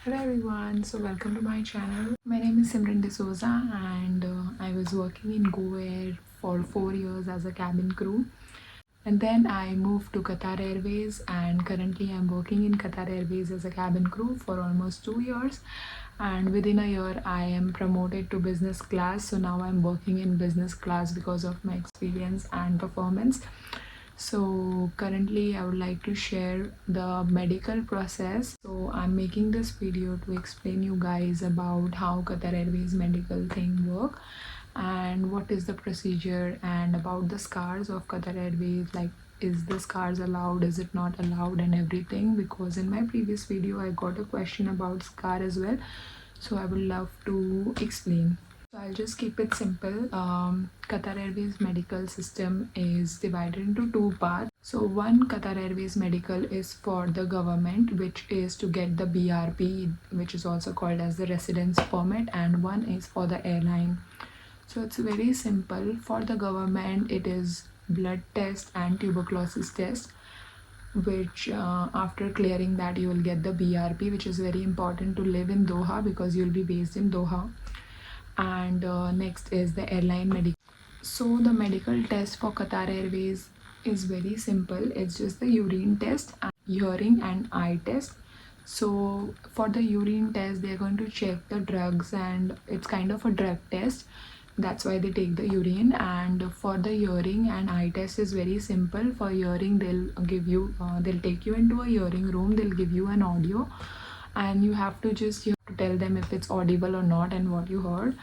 Hello everyone, so welcome to my channel. My name is Simran D'Souza and I was working in Go Air for 4 years as a cabin crew, and then I moved to Qatar Airways, and currently I'm working in Qatar Airways as a cabin crew for almost 2 years, and within a year I am promoted to business class. So now I'm working in business class because of my experience and performance. So currently I would like to share the medical process. So I'm making this video to explain you guys about how Qatar Airways medical thing work and what is the procedure, and about the scars of Qatar Airways, like is the scars allowed, is it not allowed, and everything, because in my previous video I got a question about scar as well. So I would love to explain. So I'll just keep it simple. Qatar Airways medical system is divided into two parts. So one, Qatar Airways medical is for the government, which is to get the BRP, which is also called as the residence permit, and one is for the airline. So it's very simple. For the government, it is blood test and tuberculosis test, which after clearing that you will get the BRP, which is very important to live in Doha because you'll be based in Doha. And next is the airline medical. So the medical test for Qatar Airways is very simple. It's just the urine test, and hearing and eye test. So for the urine test, they're going to check the drugs, and it's kind of a drug test. That's why they take the urine. And for the hearing and eye test is very simple. For hearing, they'll take you into a hearing room. They'll give you an audio, and you have to tell them if it's audible or not and what you heard.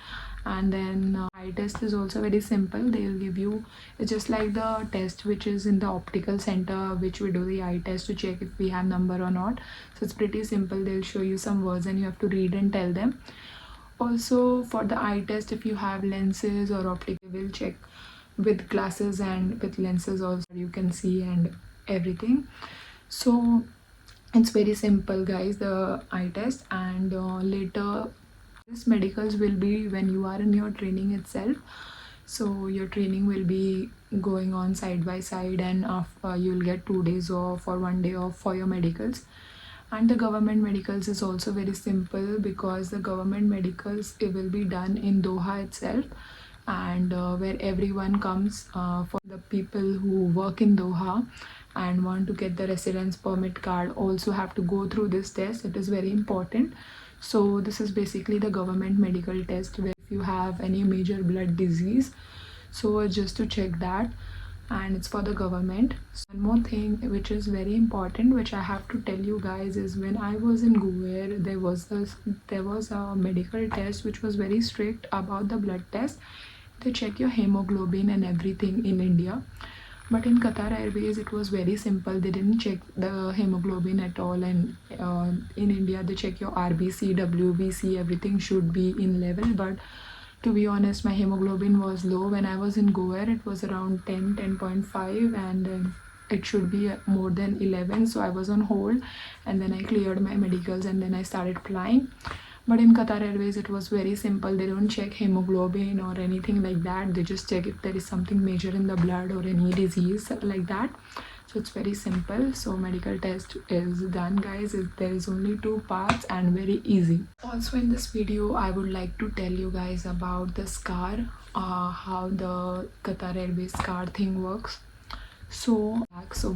And then eye test is also very simple. They'll give you, it's just like the test which is in the optical center, which we do the eye test to check if we have number or not. So it's pretty simple. They'll show you some words and you have to read and tell them. Also for the eye test, if you have lenses or optical, they will check with glasses and with lenses also, you can see and everything. So it's very simple guys, the eye test. And later this medicals will be when you are in your training itself. So your training will be going on side by side, and after you'll get 2 days off or 1 day off for your medicals. And the government medicals is also very simple, because the government medicals, it will be done in Doha itself, and where everyone comes, for the people who work in Doha and want to get the residence permit card also have to go through this test. It is very important. So this is basically the government medical test, where if you have any major blood disease, so just to check that, and it's for the government. So one more thing which is very important, which I have to tell you guys, is when I was in Goa, there was a medical test which was very strict about the blood test. They check your hemoglobin and everything in India, but in Qatar Airways it was very simple. They didn't check the hemoglobin at all, and in India they check your RBC, WBC, everything should be in level. But to be honest, my hemoglobin was low when I was in Goa. It was around 10.5, and it should be more than 11. So I was on hold, and then I cleared my medicals, and then I started flying. But in Qatar Airways it was very simple. They don't check hemoglobin or anything like that. They just check if there is something major in the blood or any disease like that. So it's very simple. So medical test is done guys. There is only 2 parts and very easy. Also in this video I would like to tell you guys about the scar, how the Qatar Airways scar thing works. So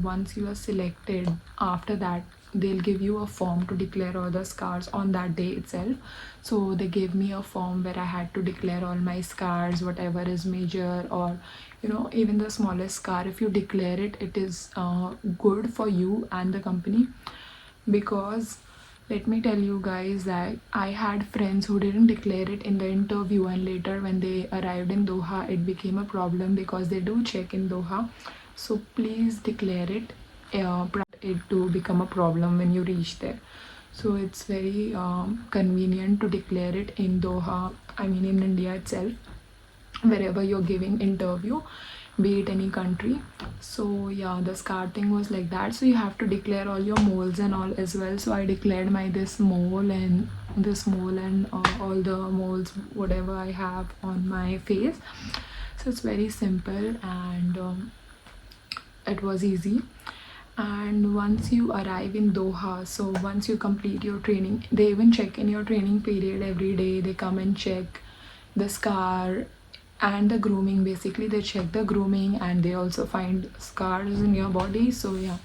once you are selected, after that they'll give you a form to declare all the scars on that day itself. So they gave me a form where I had to declare all my scars, whatever is major, or even the smallest scar. If you declare it, it is good for you and the company. Because let me tell you guys that I had friends who didn't declare it in the interview, and later when they arrived in Doha it became a problem, because they do check in Doha. So please declare it, it to become a problem when you reach there. So it's very convenient to declare it in Doha, I mean in India itself, wherever you're giving interview, be it any country. So yeah, the scar thing was like that. So you have to declare all your moles and all as well. So I declared my this mole and all the moles whatever I have on my face. So it's very simple, and it was easy. And once you arrive in Doha, so once you complete your training, they even check in your training period every day. They come and check the scar and the grooming. Basically they check the grooming and they also find scars in your body. So yeah,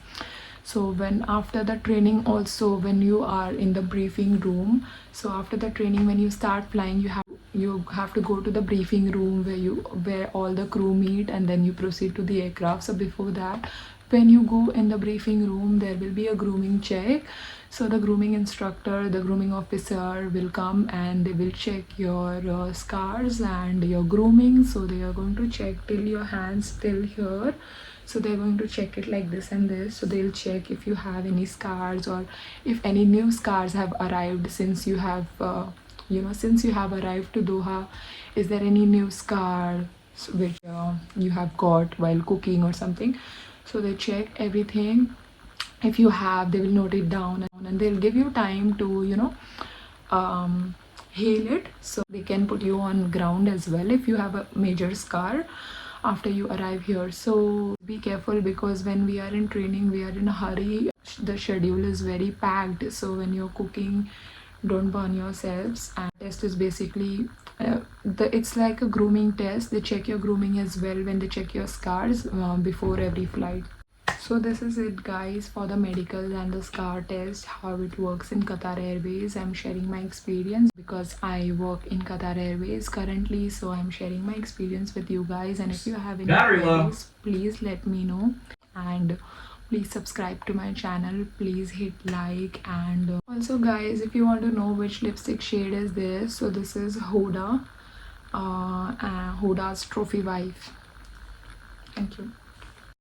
so when after the training, also when you are in the briefing room, so after the training, when you start flying, you have to go to the briefing room where all the crew meet, and then you proceed to the aircraft. So before that, when you go in the briefing room, there will be a grooming check. So the grooming instructor, the grooming officer will come and they will check your scars and your grooming. So they are going to check till your hands till here. So they're going to check it like this and this. So they'll check if you have any scars, or if any new scars have arrived since you have since you have arrived to Doha. Is there any new scar which you have got while cooking or something? So they check everything. If you have, they will note it down, and they'll give you time to heal it. So they can put you on ground as well if you have a major scar after you arrive here. So be careful, because when we are in training, we are in a hurry. The schedule is very packed, so when you're cooking, don't burn yourselves. And test is basically it's like a grooming test. They check your grooming as well when they check your scars before every flight. So this is it, guys, for the medical and the scar test, how it works in Qatar Airways. I'm sharing my experience because I work in Qatar Airways currently, so I'm sharing my experience with you guys. And if you have any queries, please let me know, and please subscribe to my channel. Please hit like, and also guys, if you want to know which lipstick shade is this, so this is Huda's Trophy Wife. Thank you.